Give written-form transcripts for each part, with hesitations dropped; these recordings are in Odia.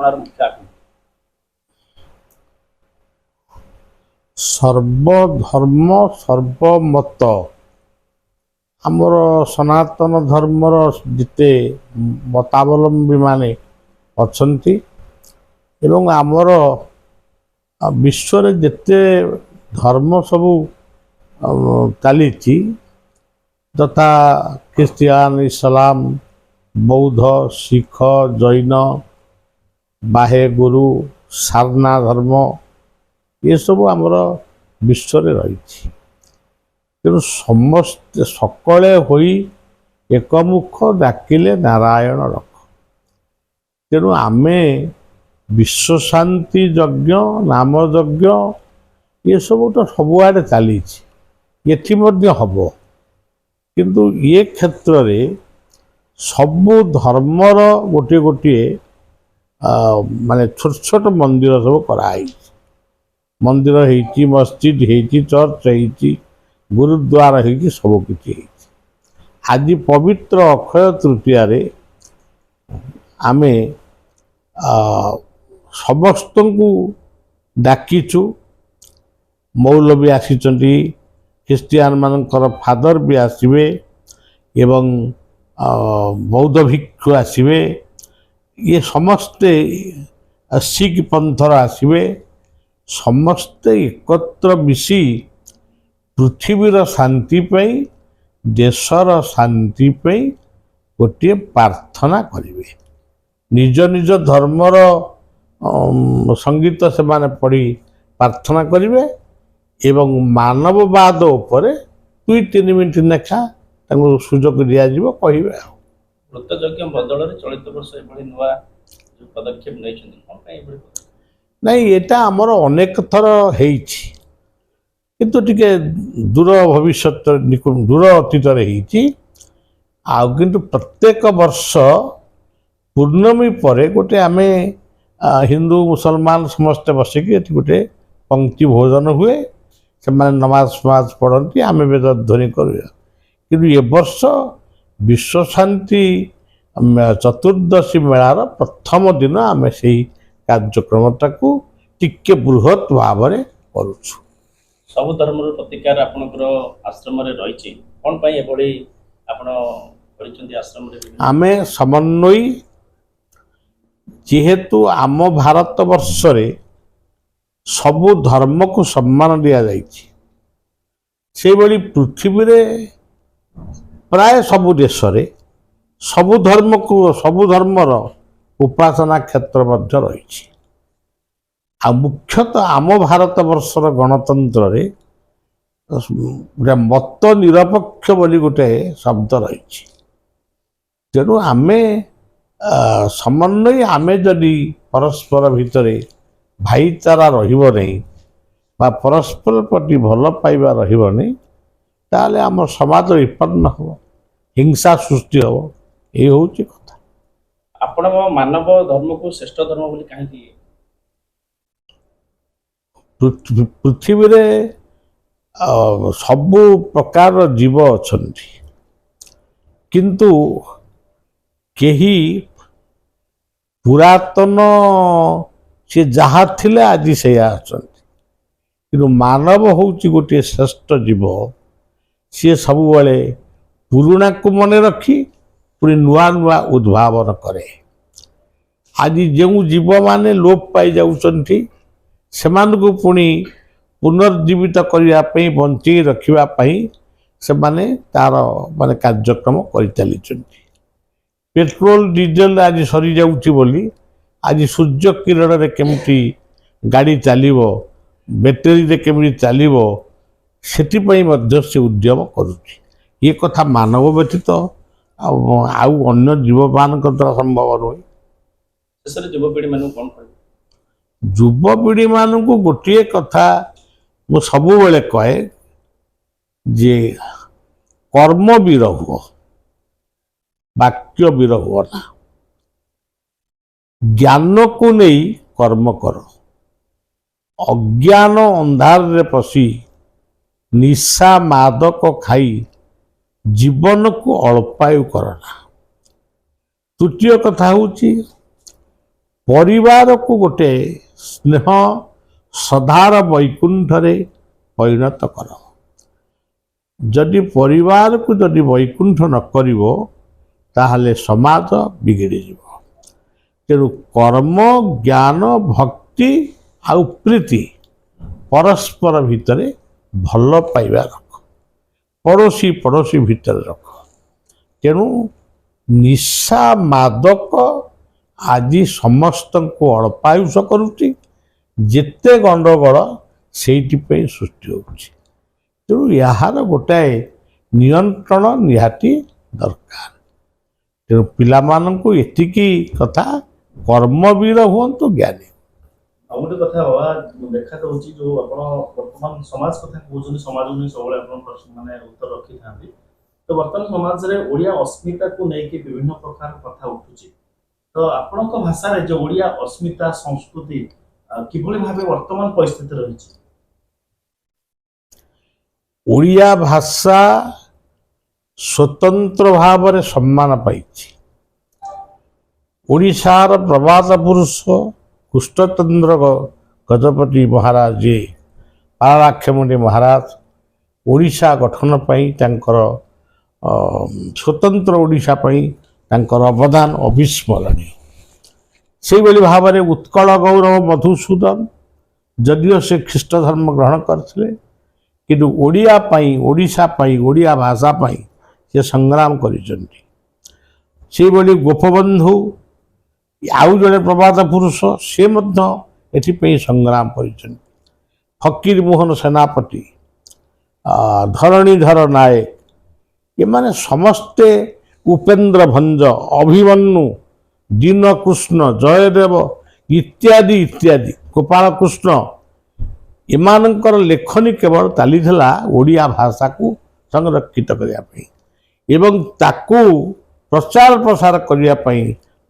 ଆପଣାର ମୁଖ୍ୟ ଆକାଂକ୍ଷା? ସର୍ବଧର୍ମ ସର୍ବମତ ଆମର ସନାତନ ଧର୍ମର ଯେତେ ମତାବଲମ୍ବୀ ମାନେ ଅଛନ୍ତି ଏବଂ ଆମର ବିଶ୍ୱରେ ଯେତେ ଧର୍ମ ସବୁ ଚାଲିଛି ଯଥା ଖ୍ରୀଷ୍ଟିଆନ ଇସଲାମ ବୌଦ୍ଧ ଶିଖ ଜୈନ ବାହେ ଗୁରୁ ସାରନା ଧର୍ମ ଏସବୁ ଆମର ବିଶ୍ୱରେ ରହିଛି। ତେଣୁ ସମସ୍ତେ ସକଳେ ହୋଇ ଏକମୁଖ ଡାକିଲେ ନାରାୟଣ ରଖ। ତେଣୁ ଆମେ ବିଶ୍ୱଶାନ୍ତି ଯଜ୍ଞ ନାମ ଯଜ୍ଞ ଏସବୁ ତ ସବୁଆଡ଼େ ଚାଲିଛି, ଏଠି ମଧ୍ୟ ହେବ। କିନ୍ତୁ ଏ କ୍ଷେତ୍ରରେ ସବୁ ଧର୍ମର ଗୋଟିଏ ଗୋଟିଏ ମାନେ ଛୋଟ ଛୋଟ ମନ୍ଦିର ସବୁ କରାହେଇଛି। ମନ୍ଦିର ହେଇଛି, ମସଜିଦ ହେଇଛି, ଚର୍ଚ୍ଚ ହେଇଛି, ଗୁରୁଦ୍ୱାର ହେଇଛି, ସବୁ କିଛି ହେଇଛି। ଆଜି ପବିତ୍ର ଅକ୍ଷୟ ତୃତୀୟାରେ ଆମେ ସମସ୍ତଙ୍କୁ ଡାକିଛୁ। ମୌଲବୀ ଆସିଛନ୍ତି, ଖ୍ରୀଷ୍ଟିଆନ ମାନଙ୍କର ଫାଦର ବି ଆସିବେ ଏବଂ ବୌଦ୍ଧ ଭିକ୍ଷୁ ଆସିବେ, ଇଏ ସମସ୍ତେ ଶିଖ ପନ୍ଥର ଆସିବେ। ସମସ୍ତେ ଏକତ୍ର ମିଶି ପୃଥିବୀର ଶାନ୍ତି ପାଇଁ ଦେଶର ଶାନ୍ତି ପାଇଁ ଗୋଟିଏ ପ୍ରାର୍ଥନା କରିବେ। ନିଜ ନିଜ ଧର୍ମର ସଙ୍ଗୀତ ସେମାନେ ପଢ଼ି ପ୍ରାର୍ଥନା କରିବେ ଏବଂ ମାନବବାଦ ଉପରେ 2-3 ମିନିଟ୍ ଲେଖା ତାଙ୍କୁ ସୁଯୋଗ ଦିଆଯିବ କହିବେ। ମୃତଯଜ୍ଞ ବଦଳରେ ଚଳିତ ବର୍ଷ ଏଭଳି ନୂଆ ପଦକ୍ଷେପ ନେଇଛନ୍ତି, କ'ଣ ପାଇଁ ଏଭଳି? ନାଇଁ, ଏଇଟା ଆମର ଅନେକ ଥର ହେଇଛି, କିନ୍ତୁ ଟିକେ ଦୂର ଭବିଷ୍ୟତ ଦୂର ଅତୀତରେ ହେଇଛି। ଆଉ କିନ୍ତୁ ପ୍ରତ୍ୟେକ ବର୍ଷ ପୂର୍ଣ୍ଣମୀ ପରେ ଗୋଟେ ଆମେ ହିନ୍ଦୁ ମୁସଲମାନ ସମସ୍ତେ ବସିକି ଏଠି ଗୋଟେ ପଙ୍କ୍ତି ଭୋଜନ ହୁଏ। ସେମାନେ ନମାଜ ଫମାଜ ପଢ଼ନ୍ତି, ଆମେ ବେଦ ଧ୍ୱନି କରୁ। କିନ୍ତୁ ଏ ବର୍ଷ ବିଶ୍ୱଶାନ୍ତି ଚତୁର୍ଦ୍ଦଶୀ ମେଳାର ପ୍ରଥମ ଦିନ ଆମେ ସେଇ କାର୍ଯ୍ୟକ୍ରମଟାକୁ ଟିକେ ବୃହତ୍ ଭାବରେ କରୁଛୁ। ସବୁ ଧର୍ମର ପ୍ରତିକାର ଆପଣଙ୍କର ଆଶ୍ରମରେ ରହିଛି, କ'ଣ ପାଇଁ ଏଭଳି ଆପଣ କରିଛନ୍ତି ଆଶ୍ରମରେ? ଆମେ ସମନ୍ୱୟୀ, ଯେହେତୁ ଆମ ଭାରତ ବର୍ଷରେ ସବୁ ଧର୍ମକୁ ସମ୍ମାନ ଦିଆଯାଇଛି, ସେହିଭଳି ପୃଥିବୀରେ ପ୍ରାୟ ସବୁ ଦେଶରେ ସବୁ ଧର୍ମକୁ ସବୁ ଧର୍ମର ଉପାସନା କ୍ଷେତ୍ର ମଧ୍ୟ ରହିଛି। ଆଉ ମୁଖ୍ୟତଃ ଆମ ଭାରତ ବର୍ଷର ଗଣତନ୍ତ୍ରରେ ଗୋଟେ ମତ ନିରପେକ୍ଷ ବୋଲି ଗୋଟେ ଶବ୍ଦ ରହିଛି। ତେଣୁ ଆମେ ସମନ୍ୱୟୀ, ଆମେ ଯଦି ପରସ୍ପର ଭିତରେ ଭାଇଚାରା ରହିବ ନାହିଁ ବା ପରସ୍ପର ପ୍ରତି ଭଲ ପାଇବା ରହିବ ନାହିଁ, ତାହେଲେ ଆମ ସମାଜ ବିପନ୍ନ ହେବ, ହିଂସା ସୃଷ୍ଟି ହେବ। ଏଇ ହେଉଛି କଥା। ଆପଣ ମାନବ ଧର୍ମକୁ ଶ୍ରେଷ୍ଠ ଧର୍ମ ବୋଲି କାହିଁକି? ପୃଥିବୀରେ ସବୁ ପ୍ରକାରର ଜୀବ ଅଛନ୍ତି, କିନ୍ତୁ କେହି ପୁରାତନ ସେ ଯାହା ଥିଲେ ଆଜି ସେଇଆ ଅଛନ୍ତି। କିନ୍ତୁ ମାନବ ହେଉଛି ଗୋଟିଏ ଶ୍ରେଷ୍ଠ ଜୀବ। ସିଏ ସବୁବେଳେ ପୁରୁଣାକୁ ମନେ ରଖି ପୁଣି ନୂଆ ନୂଆ ଉଦ୍ଭାବନ କରେ। ଆଜି ଯେଉଁ ଜୀବମାନେ ଲୋପ ପାଇଯାଉଛନ୍ତି ସେମାନଙ୍କୁ ପୁଣି ପୁନର୍ଜୀବିତ କରିବା ପାଇଁ, ବଞ୍ଚେଇ ରଖିବା ପାଇଁ ସେମାନେ ତାର ମାନେ କାର୍ଯ୍ୟକ୍ରମ କରିଚାଲିଛନ୍ତି। ପେଟ୍ରୋଲ ଡିଜେଲ ଆଜି ସରିଯାଉଛି ବୋଲି ଆଜି ସୂର୍ଯ୍ୟ କିରଣରେ କେମିତି ଗାଡ଼ି ଚାଲିବ, ବ୍ୟାଟେରୀରେ କେମିତି ଚାଲିବ, ସେଥିପାଇଁ ମଧ୍ୟ ସେ ଉଦ୍ୟମ କରୁଛି। ଏ କଥା ମାନବ ବ୍ୟତୀତ ଆଉ ଅନ୍ୟ ଜୀବମାନଙ୍କ ଦ୍ୱାରା ସମ୍ଭବ ନୁହେଁ। ଶେଷରେ ଯୁବପିଢ଼ିମାନଙ୍କୁ କ'ଣ କହିବେ? ଯୁବପିଢ଼ିମାନଙ୍କୁ ଗୋଟିଏ କଥା ମୁଁ ସବୁବେଳେ କହେ ଯେ କର୍ମ ବିରହ, ବାକ୍ୟ ବିରହ ନା, ଜ୍ଞାନକୁ ନେଇ କର୍ମ କର। ଅଜ୍ଞାନ ଅନ୍ଧାରରେ ପଶି ନିଶା ମାଦକ ଖାଇ ଜୀବନକୁ ଅଳ୍ପାୟୁ କରନା। ତୃତୀୟ କଥା ହେଉଛି ପରିବାରକୁ ଗୋଟେ ସ୍ନେହ ସଧାର ବୈକୁଣ୍ଠରେ ପରିଣତ କର। ଯଦି ପରିବାରକୁ ଯଦି ବୈକୁଣ୍ଠ ନ କରିବ ତାହେଲେ ସମାଜ ବିଗିଡ଼ିଯିବ। ତେଣୁ କର୍ମ, ଜ୍ଞାନ, ଭକ୍ତି ଆଉ ପ୍ରୀତି ପରସ୍ପର ଭିତରେ ଭଲ ପାଇବା ରଖ। ପଡ଼ୋଶୀ ଭିତରେ ରଖ। ତେଣୁ ନିଶା ମାଦକ ଆଜି ସମସ୍ତଙ୍କୁ ଅଳପାୟୁଷ କରୁଛି। ଯେତେ ଗଣ୍ଡଗୋଳ ସେଇଥିପାଇଁ ସୃଷ୍ଟି ହେଉଛି। ତେଣୁ ଏହାର ଗୋଟାଏ ନିୟନ୍ତ୍ରଣ ନିହାତି ଦରକାର। ତେଣୁ ପିଲାମାନଙ୍କୁ ଏତିକି କଥା, କର୍ମବୀର ହୁଅନ୍ତୁ, ଜ୍ଞାନୀ। ଆଉ ଗୋଟେ କଥା ବାବା ଦେଖାଯାଉଛି ଯୋଉ ଆପଣ ବର୍ତ୍ତମାନ ସମାଜ କଥା କହୁଛନ୍ତି, ସମାଜକୁ ନେଇ ସବୁବେଳେ ଆପଣ ପ୍ରଶ୍ନ ମାନେ ଉତ୍ତର ରଖିଥାନ୍ତି। ତ ବର୍ତ୍ତମାନ ସମାଜରେ ଓଡ଼ିଆ ଅସ୍ମିତାକୁ ନେଇକି ବିଭିନ୍ନ ପ୍ରକାର କଥା ଉଠୁଛି। ତ ଆପଣଙ୍କ ଭାଷାରେ ଯୋଉ ଓଡ଼ିଆ ଅସ୍ମିତା ସଂସ୍କୃତି କିଭଳି ଭାବେ ବର୍ତ୍ତମାନ ପରିସ୍ଥିତି ରହିଛି? ଓଡ଼ିଆ ଭାଷା ସ୍ୱତନ୍ତ୍ର ଭାବରେ ସମ୍ମାନ ପାଇଛି। ଓଡ଼ିଶାର ପ୍ରବାଦ ପୁରୁଷ କୃଷ୍ଣଚନ୍ଦ୍ର ଗଜପତି ମହାରାଜ, ଯିଏ ପାରଳାଖେମୁଣ୍ଡି ମହାରାଜ, ଓଡ଼ିଶା ଗଠନ ପାଇଁ ତାଙ୍କର ସ୍ୱତନ୍ତ୍ର ଓଡ଼ିଶା ପାଇଁ ତାଙ୍କର ଅବଦାନ ଅବିସ୍ମରଣୀୟ। ସେଇଭଳି ଭାବରେ ଉତ୍କଳ ଗୌରବ ମଧୁସୂଦନ, ଯଦିଓ ସେ ଖ୍ରୀଷ୍ଟ ଧର୍ମ ଗ୍ରହଣ କରିଥିଲେ, କିନ୍ତୁ ଓଡ଼ିଆ ପାଇଁ, ଓଡ଼ିଶା ପାଇଁ, ଓଡ଼ିଆ ଭାଷା ପାଇଁ ସେ ସଂଗ୍ରାମ କରିଛନ୍ତି। ସେଇଭଳି ଗୋପବନ୍ଧୁ ଆଉ ଜଣେ ପ୍ରବାଦ ପୁରୁଷ, ସେ ମଧ୍ୟ ଏଥିପାଇଁ ସଂଗ୍ରାମ କରିଛନ୍ତି। ଫକୀର ମୋହନ ସେନାପତି, ଧରଣୀଧର ନାୟକ, ଏମାନେ ସମସ୍ତେ, ଉପେନ୍ଦ୍ର ଭଞ୍ଜ, ଅଭିମନ୍ୟୁ, ଦୀନକୃଷ୍ଣ, ଜୟଦେବ ଇତ୍ୟାଦି ଇତ୍ୟାଦି, ଗୋପାଳକୃଷ୍ଣ, ଏମାନଙ୍କର ଲେଖନୀ କେବଳ ଚାଲିଥିଲା ଓଡ଼ିଆ ଭାଷାକୁ ସଂରକ୍ଷିତ କରିବା ପାଇଁ ଏବଂ ତାକୁ ପ୍ରଚାର ପ୍ରସାର କରିବା ପାଇଁ।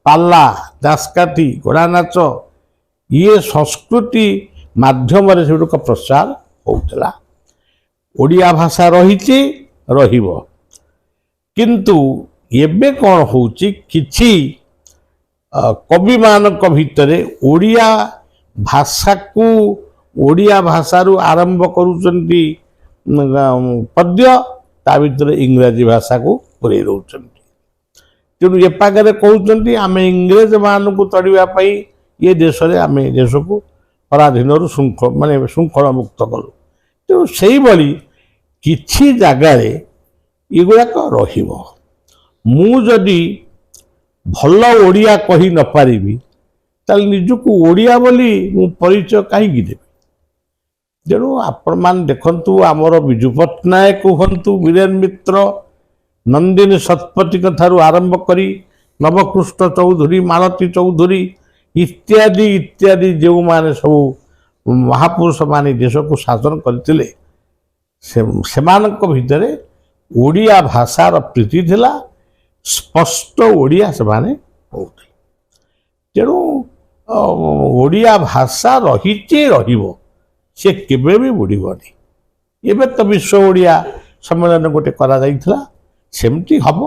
ପାଲା, ଦାସକାଠି, ଘୋଡ଼ା ନାଚ, ଇଏ ସଂସ୍କୃତି ମାଧ୍ୟମରେ ସେଗୁଡ଼ିକ ପ୍ରଚାର ହେଉଥିଲା। ଓଡ଼ିଆ ଭାଷା ରହିଛି, ରହିବ। କିନ୍ତୁ ଏବେ କ'ଣ ହେଉଛି, କିଛି କବିମାନଙ୍କ ଭିତରେ ଓଡ଼ିଆ ଭାଷାକୁ, ଓଡ଼ିଆ ଭାଷାରୁ ଆରମ୍ଭ କରୁଛନ୍ତି ପଦ୍ୟ, ତା ଭିତରେ ଇଂରାଜୀ ଭାଷାକୁ ପୁରେଇ ଦେଉଛନ୍ତି। ତେଣୁ ଏ ପାଖରେ କହୁଛନ୍ତି ଆମେ ଇଂରେଜମାନଙ୍କୁ ତଡ଼ିବା ପାଇଁ ଏ ଦେଶରେ, ଆମେ ଦେଶକୁ ପରାଧୀନରୁ ଶୃଙ୍ଖଳ ମୁକ୍ତ କଲୁ। ତେଣୁ ସେଇଭଳି କିଛି ଜାଗାରେ ଏଗୁଡ଼ାକ ରହିବ। ମୁଁ ଯଦି ଭଲ ଓଡ଼ିଆ କହି ନପାରିବି ତାହେଲେ ନିଜକୁ ଓଡ଼ିଆ ବୋଲି ମୁଁ ପରିଚୟ କାହିଁକି ଦେବି? ତେଣୁ ଆପଣମାନେ ଦେଖନ୍ତୁ, ଆମର ବିଜୁ ପଟ୍ଟନାୟକ ହୁଅନ୍ତୁ, ବୀରେନ ମିତ୍ର, ନନ୍ଦିନୀ ଶତପଥୀଙ୍କ ଠାରୁ ଆରମ୍ଭ କରି ନବକୃଷ୍ଣ ଚୌଧୁରୀ, ମାଳତୀ ଚୌଧୁରୀ ଇତ୍ୟାଦି ଇତ୍ୟାଦି, ଯେଉଁମାନେ ସବୁ ମହାପୁରୁଷମାନେ ଦେଶକୁ ଶାସନ କରିଥିଲେ, ସେମାନଙ୍କ ଭିତରେ ଓଡ଼ିଆ ଭାଷାର ପ୍ରୀତି ଥିଲା। ସ୍ପଷ୍ଟ ଓଡ଼ିଆ ସେମାନେ କହୁଥିଲେ। ତେଣୁ ଓଡ଼ିଆ ଭାଷା ରହିଛି, ରହିବ, ସେ କେବେ ବି ବୁଡ଼ିବନି। ଏବେ ତ ବିଶ୍ୱ ଓଡ଼ିଆ ସମ୍ମିଳନୀ ଗୋଟେ କରାଯାଇଥିଲା, ସେମିତି ହବ।